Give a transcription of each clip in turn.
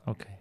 Okay.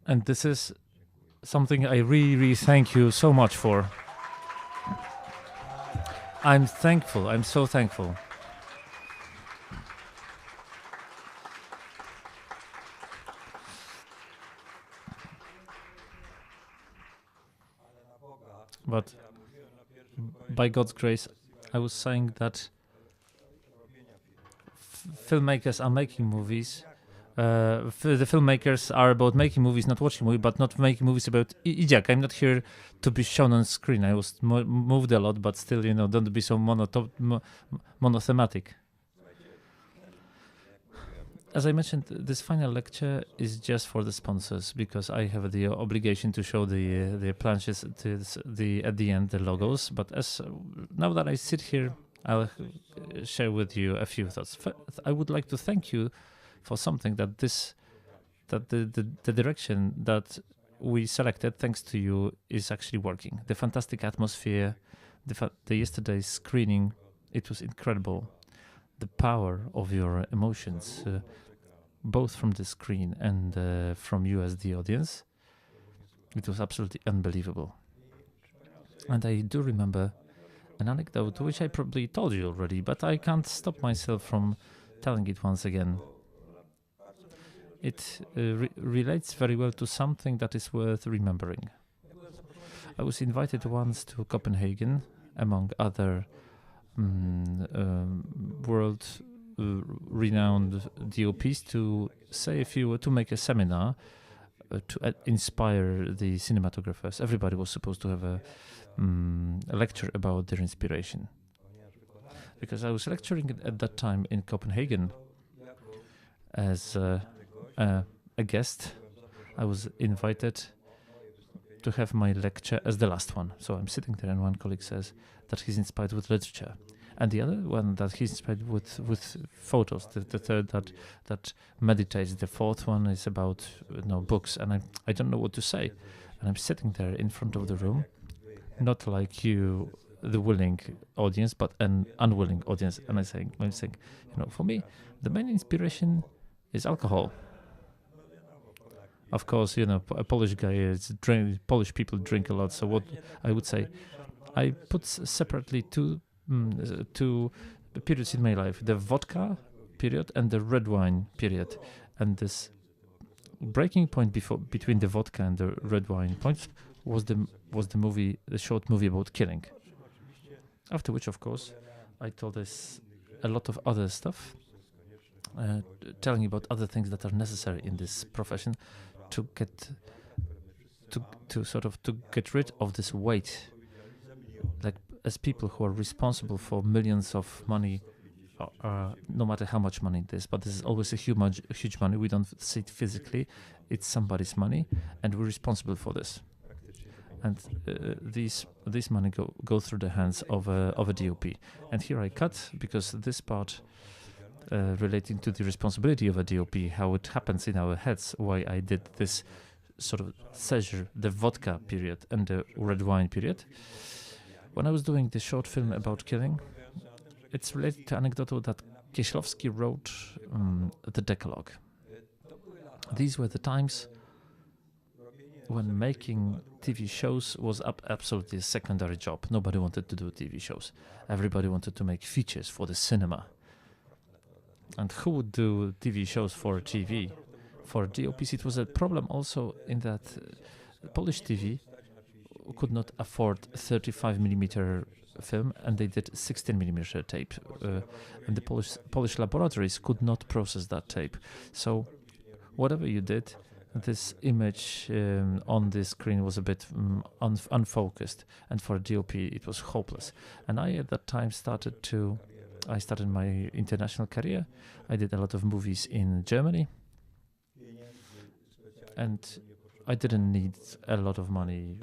And this is something I really, really thank you so much for. I'm thankful. I'm so thankful. But by God's grace, I was saying that filmmakers are making movies. The filmmakers are about making movies, not watching movies, but not making movies about Idziak. I'm not here to be shown on screen. I was moved a lot, but still, don't be so monothematic. as I mentioned, this final lecture is just for the sponsors because I have the obligation to show the planches at the end, the logos. But now that I sit here, I'll share with you a few thoughts. I would like to thank you for something that the direction that we selected, thanks to you, is actually working. The fantastic atmosphere, the yesterday's screening, it was incredible. The power of your emotions, both from the screen and from you as the audience, it was absolutely unbelievable. And I do remember an anecdote which I probably told you already, but I can't stop myself from telling it once again. It relates very well to something that is worth remembering. I was invited once to Copenhagen, among other world renowned DOPs, to make a seminar to inspire the cinematographers. Everybody was supposed to have a lecture about their inspiration. Because I was lecturing at that time in Copenhagen as a guest, I was invited to have my lecture as the last one. So I'm sitting there and one colleague says that he's inspired with literature. And the other one that he's inspired with photos. The third that meditates. The fourth one is about books. And I don't know what to say. And I'm sitting there in front of the room, not like you, the willing audience, but an unwilling audience. And I'm saying, for me, the main inspiration is alcohol. Of course, a Polish guy Polish people drink a lot. So what I would say, I put separately two periods in my life: the vodka period and the red wine period. And this breaking point between the vodka and the red wine point was the short movie about killing. After which, of course, I told us a lot of other stuff, telling about other things that are necessary in this profession to get rid of this weight. Like, as people who are responsible for millions of money, no matter how much money it is, but this is always a huge money. We don't see it physically; it's somebody's money, and we're responsible for this. And these money go through the hands of a DOP. And here I cut because this part relating to the responsibility of a DOP, how it happens in our heads, why I did this sort of seizure, the vodka period and the red wine period. When I was doing the short film about killing, it's related to anecdote that Kieślowski wrote the Decalogue. These were the times when making TV shows was absolutely a secondary job. Nobody wanted to do TV shows. Everybody wanted to make features for the cinema. And who would do TV shows for TV? For DOPs, it was a problem also in that Polish TV could not afford 35mm film, and they did 16mm tape. And the Polish laboratories could not process that tape. So whatever you did, this image on the screen was a bit unfocused, and for a DOP it was hopeless. And I at that time started my international career. I did a lot of movies in Germany, and I didn't need a lot of money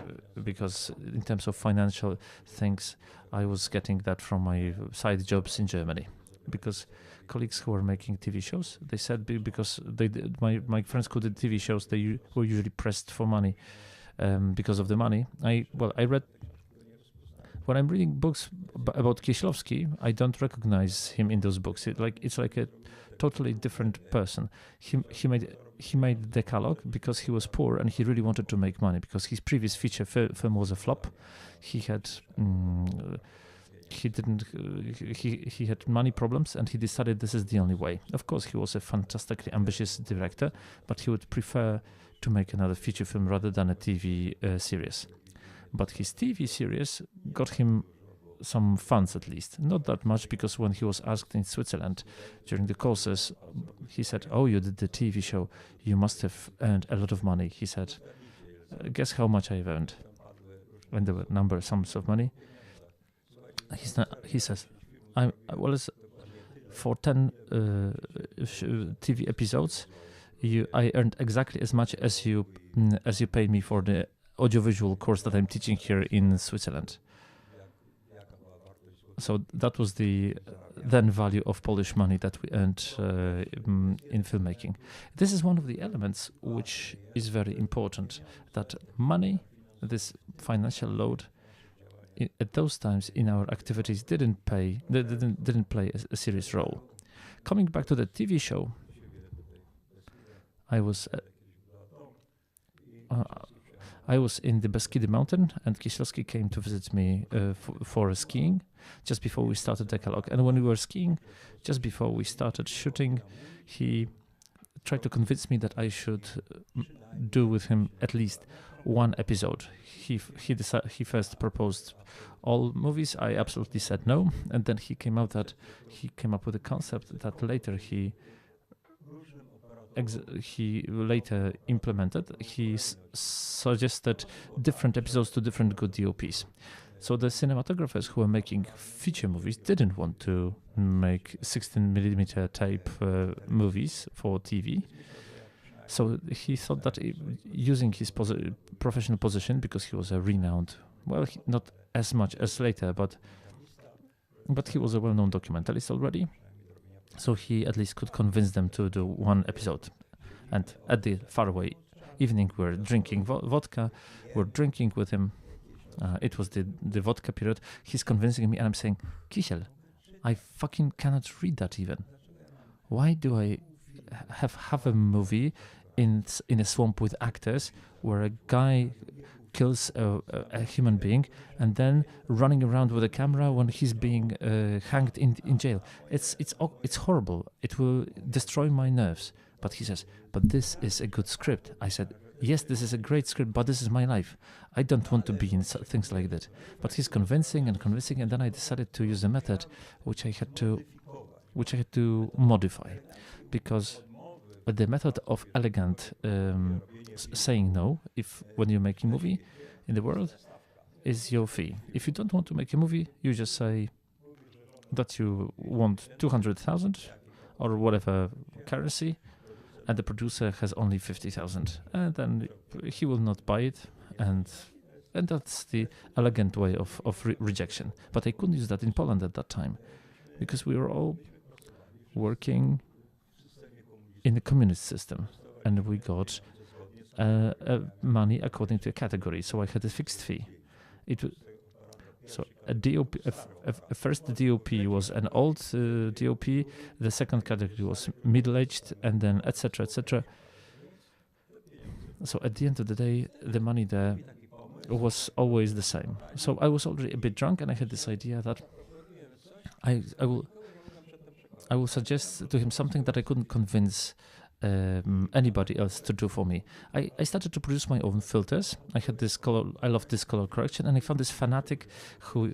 because in terms of financial things, I was getting that from my side jobs in Germany. Because colleagues who were making TV shows, they said because my friends who did TV shows, they were usually pressed for money because of the money. I read. When I'm reading books about Kieślowski, I don't recognize him in those books. It's like a totally different person. He made Decalogue because he was poor and he really wanted to make money because his previous feature film was a flop. He had money problems and he decided this is the only way. Of course, he was a fantastically ambitious director, but he would prefer to make another feature film rather than a TV series. But his TV series got him some funds at least. Not that much, because when he was asked in Switzerland during the courses, he said, "Oh, you did the TV show. You must have earned a lot of money." He said, "Guess how much I've earned?" And there were sums of money. He says, for 10 TV episodes, I earned exactly as much as you paid me for the audiovisual course that I'm teaching here in Switzerland. So that was the then value of Polish money that we earned in filmmaking. This is one of the elements which is very important, that money, this financial load, at those times in our activities didn't play a serious role. Coming back to the TV show, I was in the Beskidy mountain, and Kieślowski came to visit me for skiing just before we started Decalogue. And when we were skiing, just before we started shooting, he tried to convince me that I should do with him at least one episode. He first proposed all movies. I absolutely said no, and then he came up with a concept that later he later implemented. He suggested different episodes to different good DOPs. So the cinematographers who were making feature movies didn't want to make 16mm tape movies for TV. So he thought that using his professional position, because he was a renowned, not as much as later, but he was a well-known documentalist already. So he at least could convince them to do one episode. And at the faraway evening, we're drinking vodka. We're drinking with him. It was the vodka period. He's convincing me, and I'm saying, Kisiel, I fucking cannot read that even. Why do I have a movie in a swamp with actors where a guy kills a human being and then running around with a camera when he's being hanged in jail? It's horrible. It will destroy my nerves. But he says, but this is a good script. I said, yes, this is a great script, but this is my life. I don't want to be in things like that. But he's convincing, and then I decided to use a method which I had to modify, because the method of elegant saying no, when you're making a movie in the world, is your fee. If you don't want to make a movie, you just say that you want 200,000 or whatever currency, and the producer has only 50,000, and then he will not buy it, and that's the elegant way of rejection. But I couldn't use that in Poland at that time, because we were all working in the communist system, and we got money according to a category. So I had a fixed fee. So a DOP, a first DOP was an old DOP. The second category was middle-aged, and then etc. etc. So at the end of the day, the money there was always the same. So I was already a bit drunk, and I had this idea that I will suggest to him something that I couldn't convince anybody else to do for me. I started to produce my own filters. I had this color. I love this color correction, and I found this fanatic who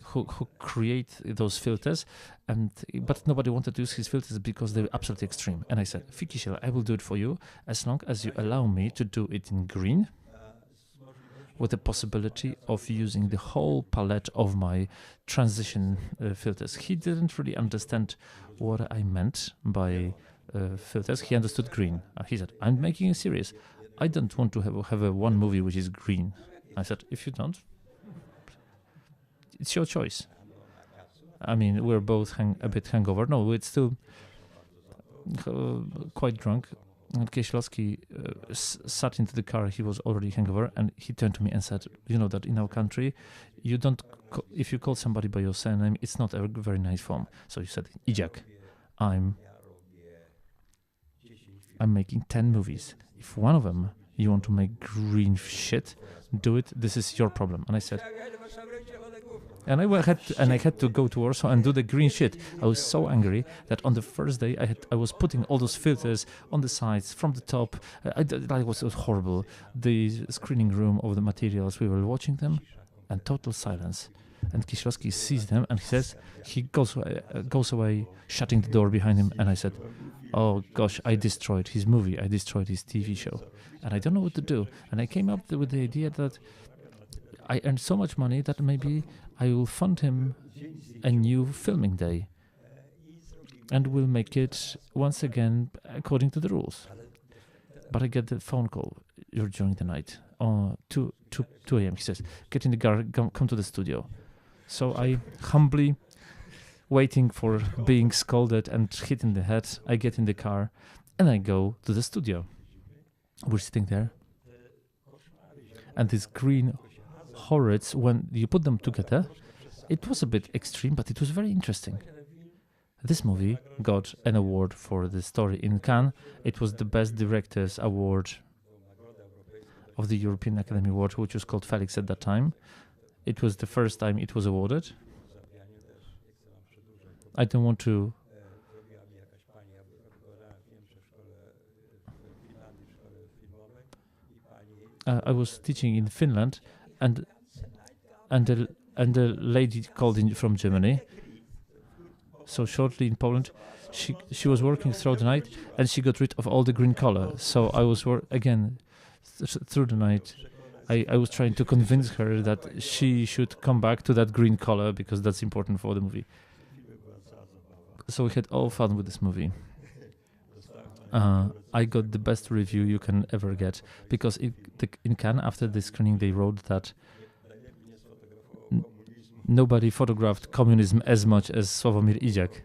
create those filters, but nobody wanted to use his filters because they were absolutely extreme. And I said, Fikisiel, I will do it for you as long as you allow me to do it in green, with the possibility of using the whole palette of my transition filters. He didn't really understand what I meant by filters. He understood green. He said, I'm making a series. I don't want to have a one movie which is green. I said, if you don't, it's your choice. I mean, we're both a bit hangover. No, it's still quite drunk. And Kieślowski sat into the car. He was already hangover, and he turned to me and said, you know that in our country, you don't, if you call somebody by your surname, it's not a very nice form. So he said, Idziak, I'm making 10 movies. If one of them you want to make green shit, do it. This is your problem. And I said, and I had to go to Warsaw and do the green shit. I was so angry that on the first day I was putting all those filters on the sides from the top. It was horrible. The screening room of the materials, we were watching them, and total silence. And Kieślowski sees them, and he goes away, shutting the door behind him. And I said, oh gosh, I destroyed his movie. I destroyed his TV show, and I don't know what to do. And I came up with the idea that I earned so much money that maybe I will fund him a new filming day. and we'll make it once again according to the rules. But I get the phone call during the night, 2 a.m. He says, get in the car, come to the studio. So I humbly, waiting for being scolded and hit in the head, I get in the car and I go to the studio. We're sitting there. And these green horrors, when you put them together, it was a bit extreme, but it was very interesting. This movie got an award for the story in Cannes. It was the Best Directors Award of the European Academy Award, which was called Felix at that time. It was the first time it was awarded. I don't want to... I was teaching in Finland, and a lady called in from Germany. So shortly in Poland, she was working throughout the night, and she got rid of all the green color. So I was again through the night. I was trying to convince her that she should come back to that green color because that's important for the movie. So we had all fun with this movie. I got the best review you can ever get because in Cannes, after the screening, they wrote that nobody photographed communism as much as Sławomir Idziak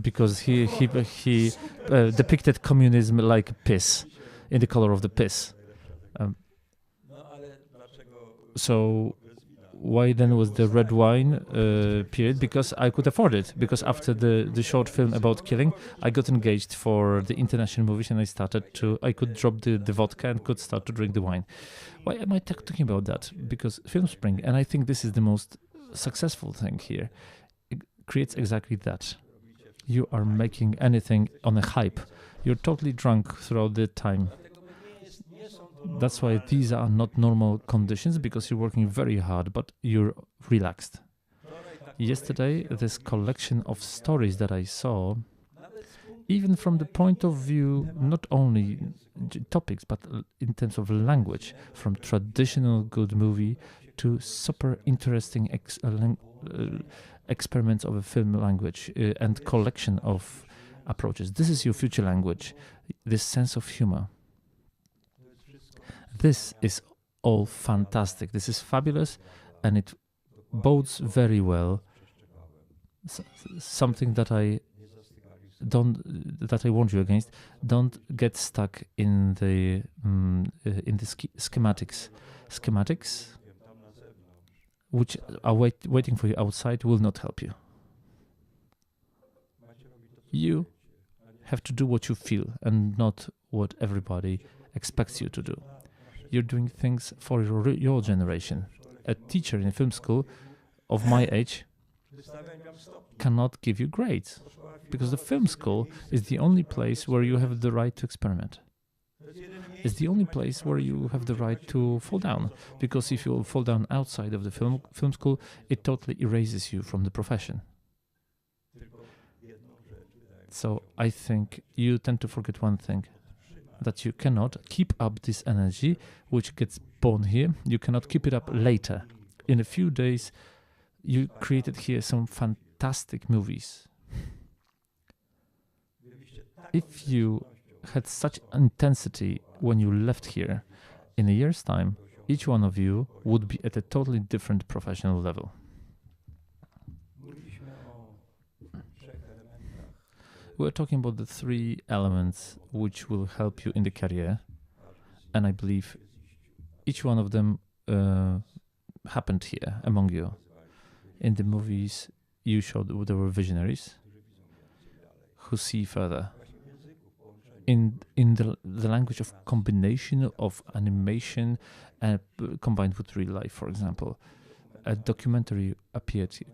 because he depicted communism like piss, in the color of the piss. So why then was the red wine period? Because I could afford it. Because after the short film about killing, I got engaged for the international movies, and I could drop the vodka and could start to drink the wine. Why am I talking about that? Because Film Spring, and I think this is the most successful thing here, it creates exactly that. You are making anything on a hype. You're totally drunk throughout the time. That's why these are not normal conditions, because you're working very hard, but you're relaxed. Yesterday, this collection of stories that I saw, even from the point of view, not only topics, but in terms of language, from traditional good movie to super interesting experiments of a film language and collection of approaches. This is your future language, this sense of humor. This is all fantastic. This is fabulous, and it bodes very well. Something that I warned you against: don't get stuck in the schematics. Schematics, which are waiting for you outside, will not help you. You have to do what you feel and not what everybody expects you to do. You're doing things for your generation. A teacher in a film school of my age cannot give you grades, because the film school is the only place where you have the right to experiment. It's the only place where you have the right to fall down, because if you fall down outside of the film school, it totally erases you from the profession. So I think you tend to forget one thing, that you cannot keep up this energy which gets born here. You cannot keep it up later. In a few days, you created here some fantastic movies. If you had such intensity when you left here, in a year's time, each one of you would be at a totally different professional level. We're talking about the 3 elements which will help you in the career, and I believe each one of them happened here among you. In the movies you showed, there were visionaries who see further. In the language of combination of animation combined with real life, for example, a documentary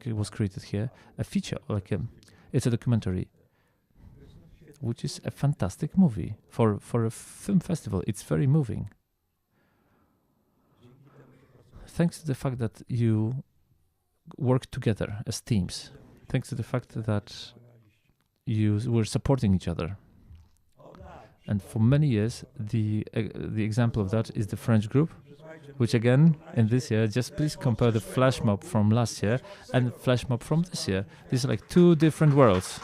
was created here, a feature, it's a documentary, which is a fantastic movie for a film festival. It's very moving. Thanks to the fact that you work together as teams, thanks to the fact that you were supporting each other. And for many years, the example of that is the French group, which again, in this year, just please compare the flash mob from last year and flash mob from this year. These are like two different worlds.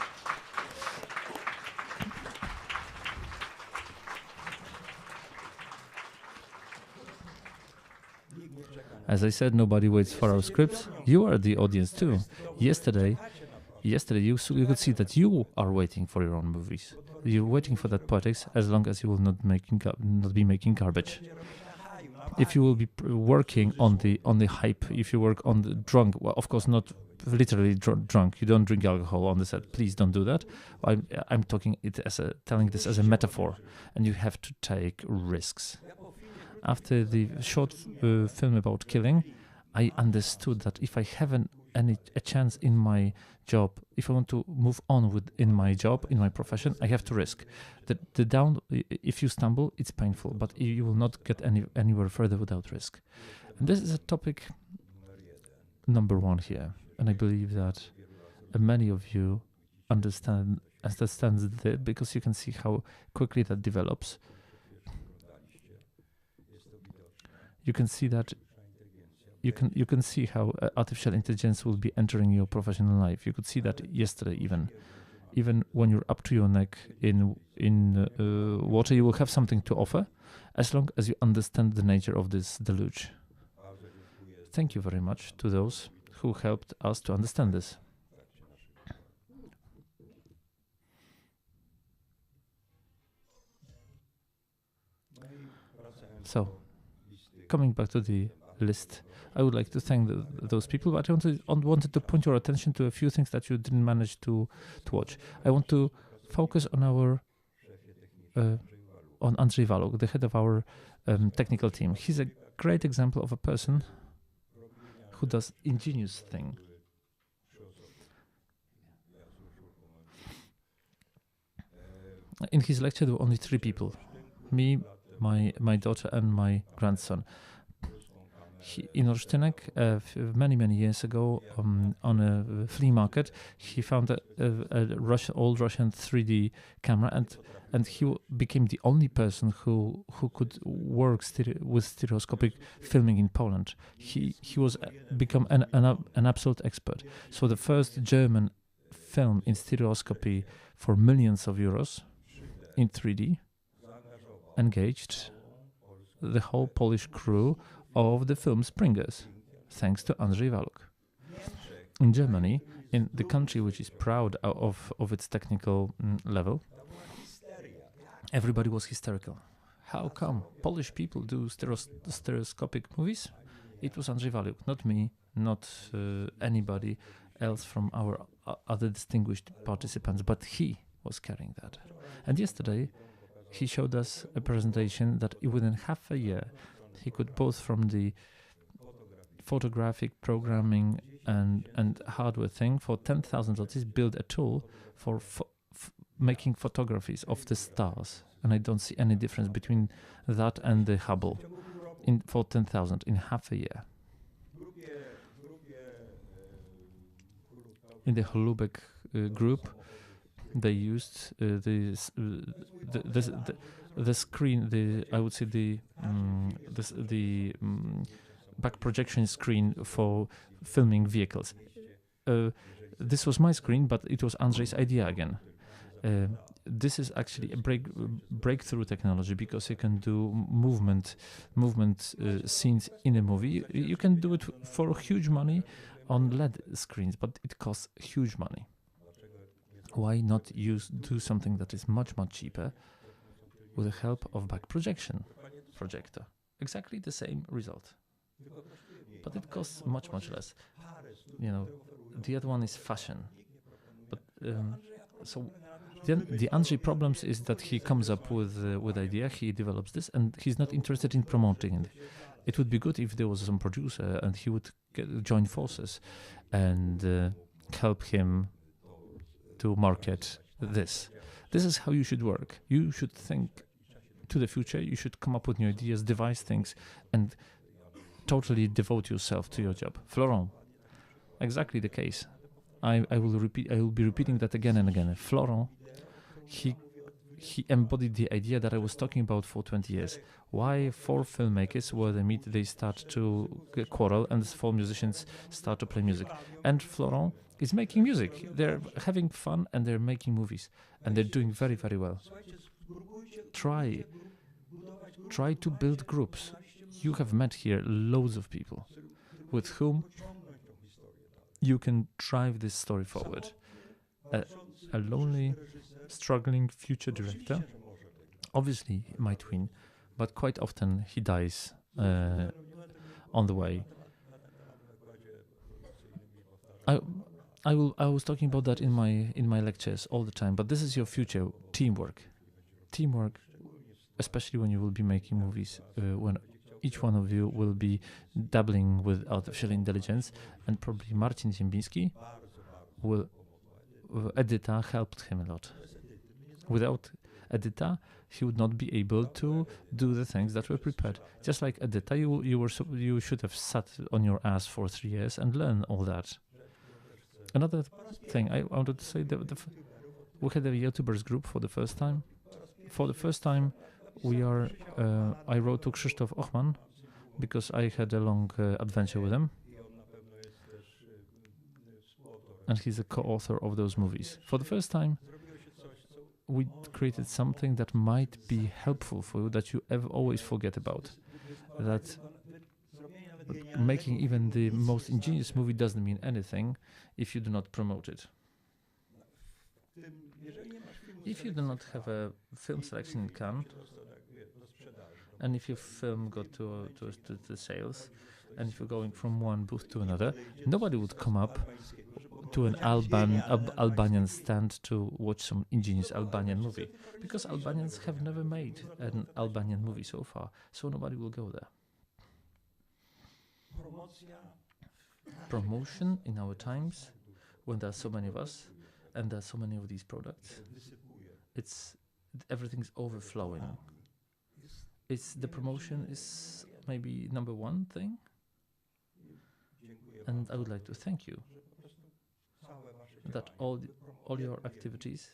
As I said, nobody waits for our scripts. You are the audience too. Yesterday you could see that you are waiting for your own movies. You're waiting for that poetics as long as you will not be making garbage. If you will be working on the hype, if you work on the drunk, well, of course not literally drunk. You don't drink alcohol on the set. Please don't do that. I'm talking it telling this as a metaphor, and you have to take risks. After the short film about killing, I understood that if I have a chance in my job, if I want to move on in my job, in my profession, I have to risk. If you stumble, it's painful, but you will not get anywhere further without risk. And this is a topic number one here, and I believe that many of you understand it because you can see how quickly that develops. You can see that you can see how artificial intelligence will be entering your professional life. You could see that yesterday even when you're up to your neck in water, you will have something to offer as long as you understand the nature of this deluge. Thank you very much to those who helped us to understand this. So, coming back to the list, I would like to thank those people, but I wanted to point your attention to a few things that you didn't manage to watch. I want to focus on on Andrzej Waluk, the head of our technical team. He's a great example of a person who does ingenious thing. In his lecture, there were only 3 people: me, my daughter, and my grandson. In Olsztynek, many years ago, on a flea market, he found a old Russian 3D camera, and he became the only person who could work with stereoscopic filming in Poland. He was become an absolute expert. So the first German film in stereoscopy for millions of euros in 3D engaged the whole Polish crew of the film Springers, thanks to Andrzej Waluk. In Germany, in the country which is proud of its technical level, everybody was hysterical. How come Polish people do stereoscopic movies? It was Andrzej Waluk, not me, not anybody else from our other distinguished participants, but he was carrying that. And yesterday, he showed us a presentation that within half a year, he could, both from the photographic programming and hardware thing, for 10,000 zlotys, build a tool for making photographies of the stars. And I don't see any difference between that and the Hubble for 10,000 in half a year. In the Holubek group, they used the screen. I would say the back projection screen for filming vehicles. This was my screen, but it was Andrzej's idea again. This is actually a breakthrough technology, because you can do movement scenes in a movie. You can do it for huge money on LED screens, but it costs huge money. Why not do something that is much cheaper with the help of back projection projector? Exactly the same result, but it costs much less. The other one is fashion, but so the Andrzej problems is that he comes up with idea, he develops this, and he's not interested in promoting it. It would be good if there was some producer and he would join forces and help him to market this. This is how you should work. You should think to the future. You should come up with new ideas, devise things, and totally devote yourself to your job. Florent, exactly the case. I will be repeating that again and again. Florent, he he embodied the idea that I was talking about for 20 years. Why four filmmakers, where they meet, they start to quarrel, and four musicians start to play music. And Florent is making music. They're having fun and they're making movies, and they're doing very, very well. Try to build groups. You have met here loads of people with whom you can drive this story forward. A lonely, struggling future director, obviously he might win, but quite often he dies on the way. I was talking about that in my lectures all the time, but this is your future: teamwork, especially when you will be making movies, when each one of you will be dabbling with artificial intelligence, and probably Marcin Ziembiński will. Edyta helped him a lot. Without Edyta, he would not be able to do the things that were prepared. Just like Edyta, you should have sat on your ass for 3 years and learn all that. Another thing I wanted to say, we had a YouTubers group for the first time. For the first time, I wrote to Krzysztof Ochman because I had a long adventure with him. And he's a co-author of those movies. For the first time, we created something that might be helpful for you, that you always forget about. That making even the most ingenious movie doesn't mean anything if you do not promote it. If you do not have a film selection in Cannes, and if your film got to the sales, and if you're going from one booth to another, nobody would come up to an Albanian stand to watch some ingenious Albanian movie, because Albanians have never made an Albanian movie so far, so nobody will go there. Promotion in our times, when there are so many of us and there are so many of these products, everything's overflowing. The promotion is maybe number one thing, and I would like to thank you that all your activities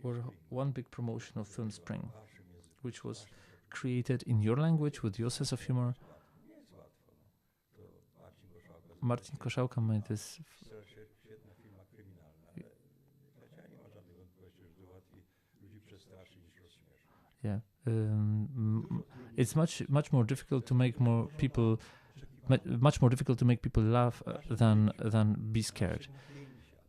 were one big promotion of Film Spring, which was created in your language with your sense of humor. Marcin Koszałka made this. Yeah, it's much more difficult to make much more difficult to make people laugh than be scared.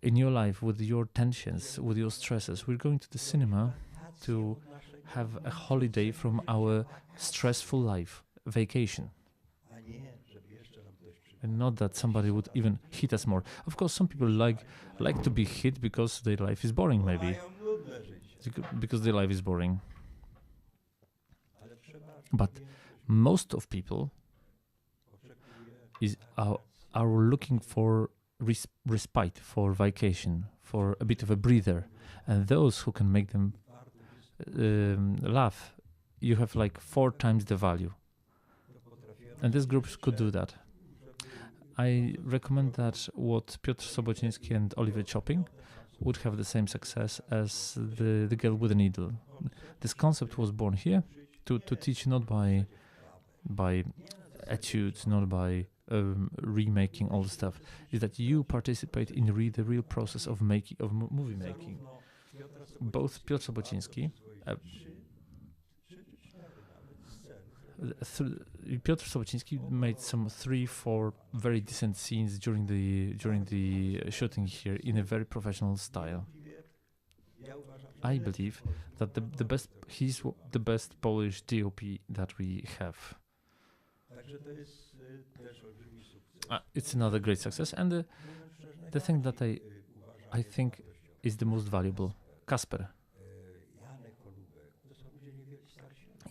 In your life, with your tensions, with your stresses, we're going to the cinema to have a holiday from our stressful life, vacation. And not that somebody would even hit us more. Of course, some people like to be hit because their life is boring, maybe. Because their life is boring. But most of people are looking for respite, for vacation, for a bit of a breather. And those who can make them laugh, you have like 4 times the value. And these groups could do that. I recommend that what Piotr Sobociński and Oliver Chopping would have the same success as the Girl with a Needle. This concept was born here to teach not by etudes, not by remaking all the stuff, is that you participate in the real process of movie making. Both Piotr Sobociński, Piotr Sobociński made some 3-4 very decent scenes during the shooting here in a very professional style. I believe that he's the best Polish DOP that we have. It's another great success, and the thing that I think is the most valuable, Kasper,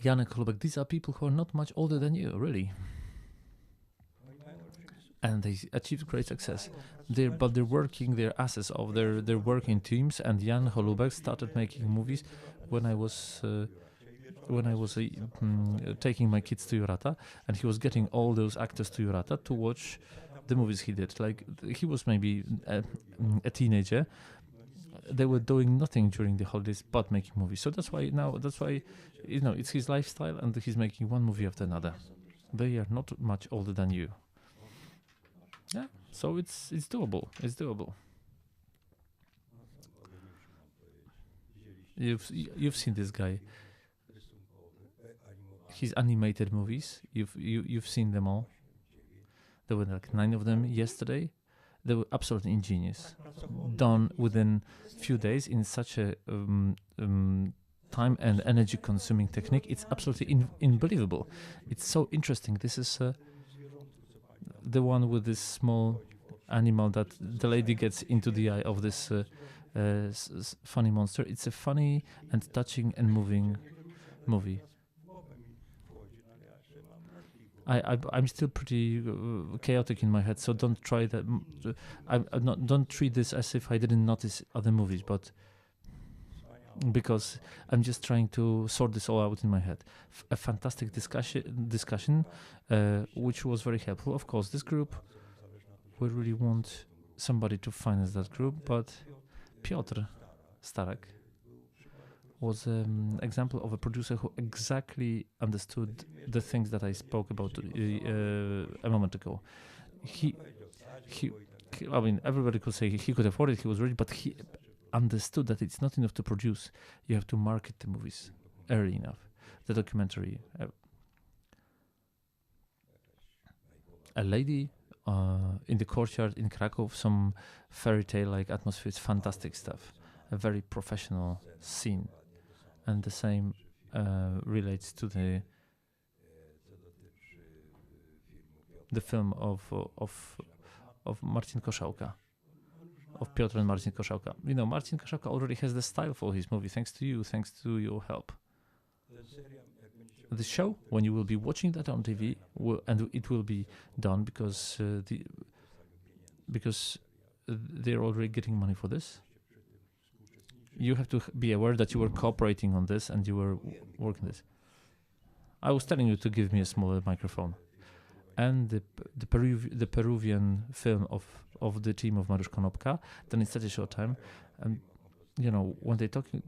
Janek Holubek, these are people who are not much older than you, really. And they achieved great success. But they're working their asses off. They're working teams, and Jan Holubek started making movies when I was taking my kids to Jurata, and he was getting all those actors to Jurata to watch the movies he did. Like, he was maybe a teenager, they were doing nothing during the holidays but making movies. So that's why it's his lifestyle, and he's making one movie after another. They are not much older than you. Yeah, so it's doable. It's doable. You've seen this guy. His animated movies. You've seen them all. There were like 9 of them yesterday. They were absolutely ingenious, done within few days in such a time and energy consuming technique. It's absolutely unbelievable. It's so interesting. This is the one with this small animal that the lady gets into the eye of this funny monster. It's a funny and touching and moving movie. I'm still pretty chaotic in my head, so don't try that. Don't treat this as if I didn't notice other movies, but because I'm just trying to sort this all out in my head. A fantastic discussion, which was very helpful. Of course, this group, we really want somebody to finance that group, but Piotr Starek was an example of a producer who exactly understood the things that I spoke about a moment ago. I mean, everybody could say he could afford it, he was ready, but he understood that it's not enough to produce. You have to market the movies early enough. The documentary. A lady in the courtyard in Krakow, some fairy tale-like atmosphere. It's fantastic stuff. A very professional scene. And the same relates to the film of Marcin Koszałka, of Piotr and Marcin Koszałka. You know, Marcin Koszałka already has the style for his movie, thanks to you, thanks to your help. The show, when you will be watching that on TV, and it will be done because they're already getting money for this. You have to be aware that you were cooperating on this and you were working this. I was telling you to give me a smaller microphone. And the Peruvian film of the team of Mariusz Konopka, then in such a short time, and you know, when they talking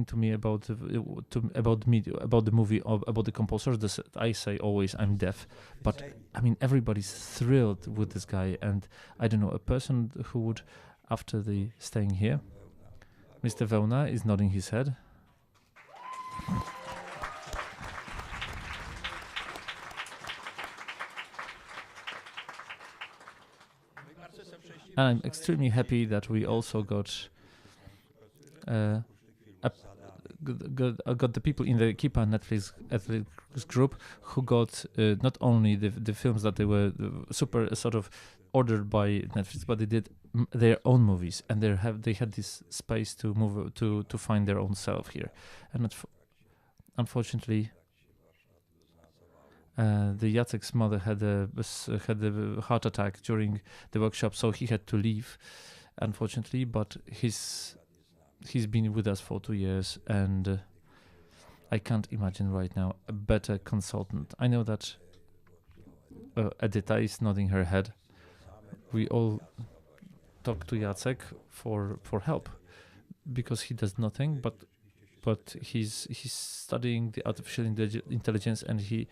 to me about the movie, about the composers, I say always I'm deaf, but I mean everybody's thrilled with this guy, and I don't know, a person who would, after the staying here, Mr. Wełna is nodding his head. And I'm extremely happy that we also got the people in the Kipa Netflix group who got not only the films that they were super sort of ordered by Netflix, but they did their own movies, and they had this space to move to find their own self here. And unfortunately, the Jacek's mother had a heart attack during the workshop, so he had to leave, unfortunately. But he's been with us for 2 years, and I can't imagine right now a better consultant. I know that Edyta is nodding her head. We all talk to Jacek for help, because he does nothing, but he's studying the artificial intelligence and his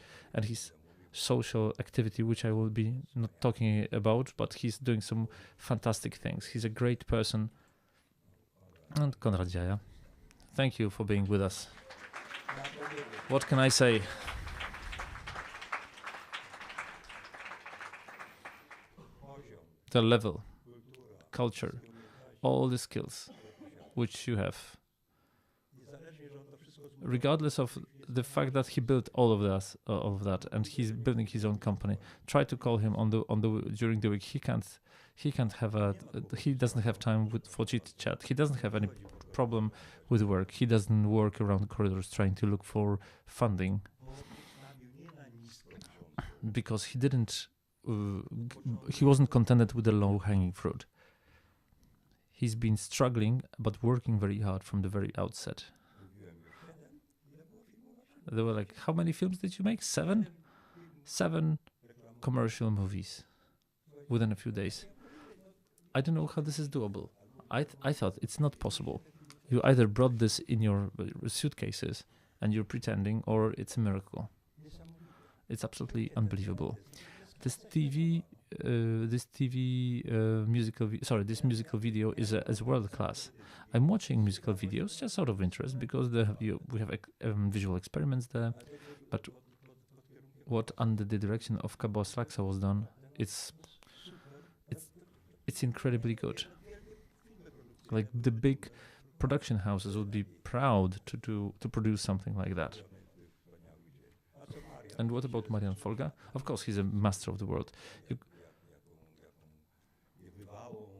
social activity, which I will be not talking about, but he's doing some fantastic things. He's a great person. And Konrad Dziaja, thank you for being with us. What can I say? The level, culture, all the skills which you have, regardless of the fact that he built all of that, and he's building his own company. Try to call him on the during the week. He doesn't have time for chit chat. He doesn't have any problem with work. He doesn't work around corridors trying to look for funding, because he wasn't contented with the low-hanging fruit. He's been struggling, but working very hard from the very outset. They were like, how many films did you make? 7? 7 commercial movies within a few days. I don't know how this is doable. I thought it's not possible. You either brought this in your suitcases and you're pretending, or it's a miracle. It's absolutely unbelievable. This TV, this musical video is world class. I'm watching musical videos just out of interest because we have visual experiments there, but what under the direction of Cabo Slaxa was done, it's incredibly good. Like the big production houses would be proud to produce something like that. And what about Marian Folga? Of course, he's a master of the world.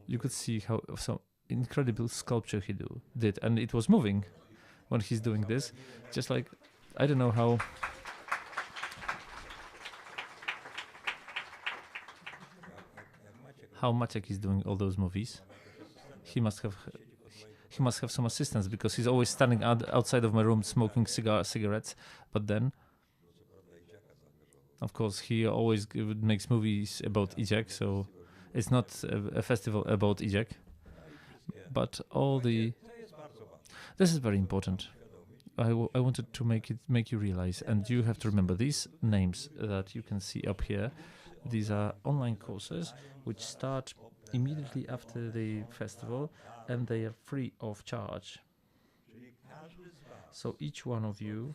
You could see how some incredible sculpture he did, and it was moving when he's doing this. Just like, I don't know how Maciek is doing all those movies. He must have some assistance because he's always standing outside of my room smoking cigarettes. But then, of course, he always makes movies about Idziak, so it's not a festival about Idziak. But this is very important. I wanted to make you realize, and you have to remember these names that you can see up here. These are online courses which start immediately after the festival, and they are free of charge. So each one of you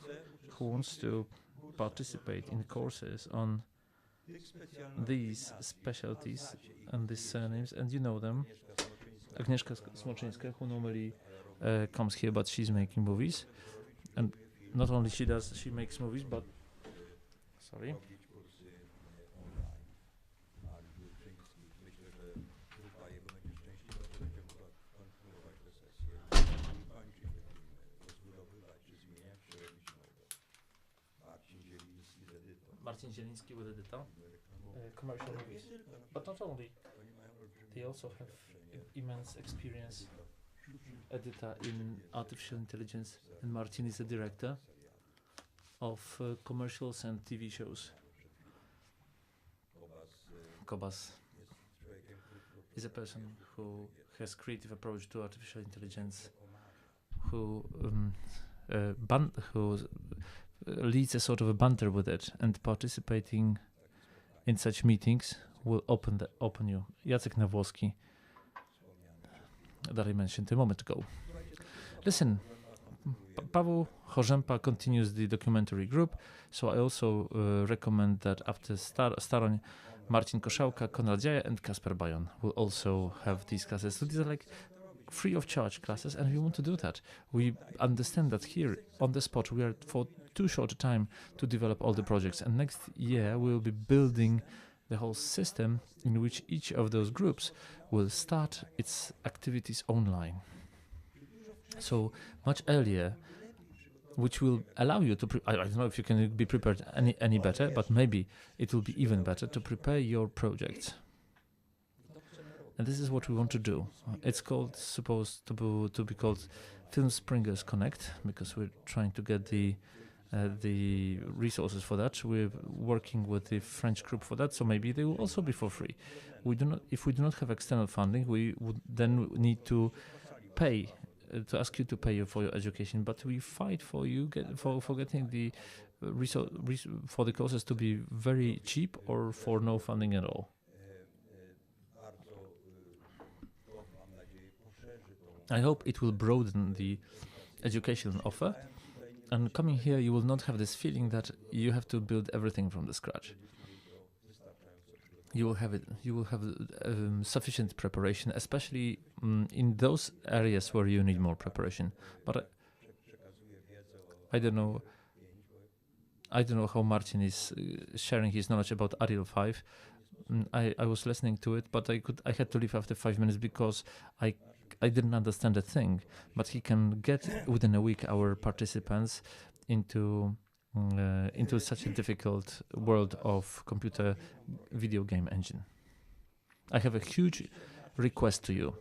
who wants to participate in courses on these specialties and these surnames, and you know them. Agnieszka Smoczyńska, who normally comes here, but she's making movies, and not only she makes movies, but sorry. Marcin Zieliński with Edyta, commercial movies. But not only, they also have immense experience. Edyta in artificial intelligence, and Marcin is a director of commercials and TV shows. Kobas is a person who has creative approach to artificial intelligence, who leads a sort of a banter with it, and participating in such meetings will open you. Jacek Nawłowski, that I mentioned a moment ago. Listen, Paweł Chorzempa continues the documentary group, so I also recommend that after Staroń, Marcin Koszałka, Konrad Jaja, and Kasper Bajon will also have these classes. So these are like free of charge classes, and we want to do that. We understand that here on the spot we are for too short a time to develop all the projects, and next year we will be building the whole system in which each of those groups will start its activities online. So much earlier, which will allow you to, I don't know if you can be prepared any better, but maybe it will be even better to prepare your projects. And this is what we want to do. It's supposed to be called Film Springers Connect, because we're trying to get the resources for that. We're working with the French group for that, so maybe they will also be for free. If we do not have external funding, we would then need to pay, to ask you to pay for your education. But we fight for you for getting the for the courses to be very cheap or for no funding at all. I hope it will broaden the educational offer, and coming here you will not have this feeling that you have to build everything from the scratch. You will have sufficient preparation, especially in those areas where you need more preparation. But I don't know how Marcin is sharing his knowledge about Arial 5. I was listening to it, but I had to leave after 5 minutes because I didn't understand a thing, but he can get within a week our participants into such a difficult world of computer video game engine. I have a huge request to you.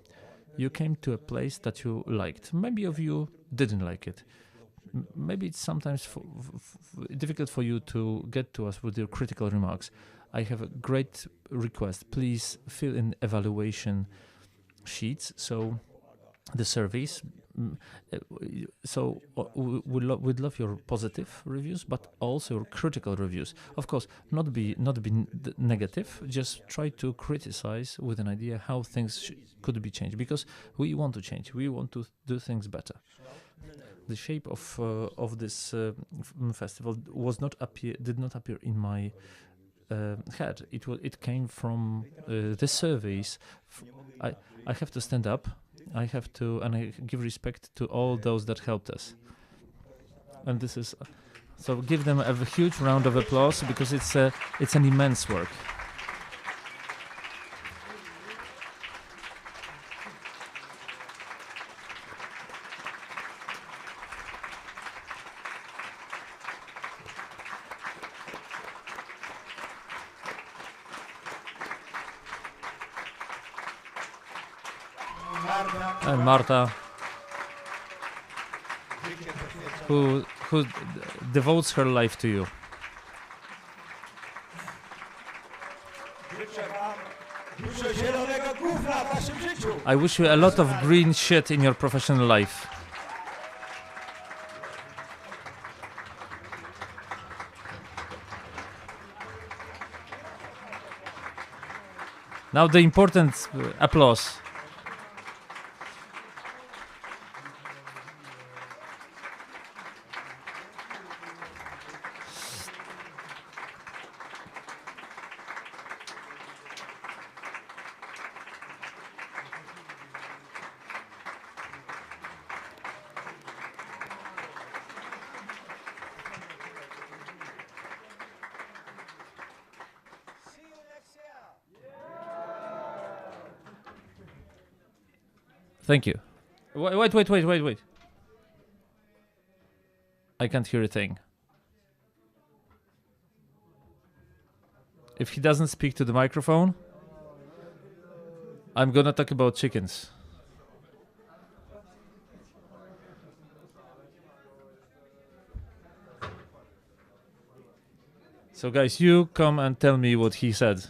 You came to a place that you liked. Maybe of you didn't like it. Maybe it's sometimes difficult for you to get to us with your critical remarks. I have a great request. Please fill in evaluation sheets so the surveys. So we'd love your positive reviews, but also your critical reviews. Of course, not be negative. Just try to criticize with an idea how things could be changed, because we want to change. We want to do things better. The shape of this festival did not appear in my head. It came from the surveys. I have to stand up. I have to, and I give respect to all those that helped us. And this is, so give them a huge round of applause, because it's an immense work. And Marta, who devotes her life to you. I wish you a lot of green shit in your professional life. Now the important applause. Thank you. Wait. I can't hear a thing. If he doesn't speak to the microphone, I'm gonna talk about chickens. So guys, you come and tell me what he said.